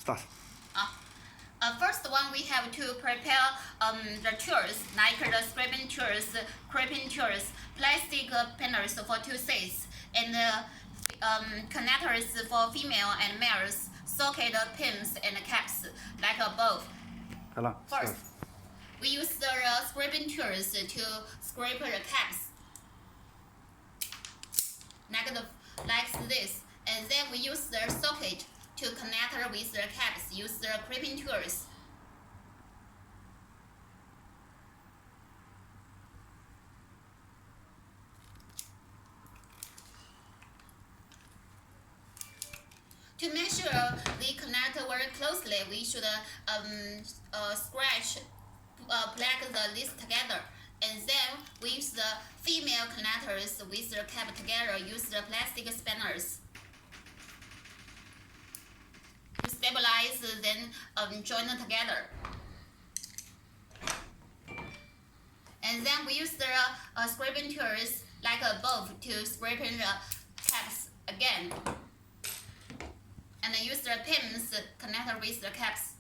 Start. First one, we have to prepare the tools, like the scraping tools, crimping tools, plastic pinners for 2 sets, and connectors for female and males, socket pins and caps, like above. First, we use the scraping tools to scrape the caps, like this, and then we use the socket to connect with the caps, use the crimping tools. To make sure we connect very closely, we should plug the list together. And then we use the female connectors with the cap together, use the plastic spanners to stabilize, then join together. And then we use the scraping tools like above to scraping the caps again. And use the pins connected with the caps.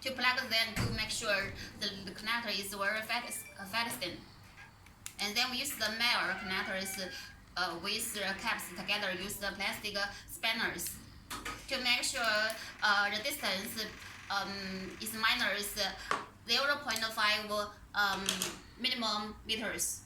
To plug them to make sure the connector is very fastened. And then we use the male connectors with the caps together, use the plastic spanners to make sure the distance is minus 0.5 minimum meters.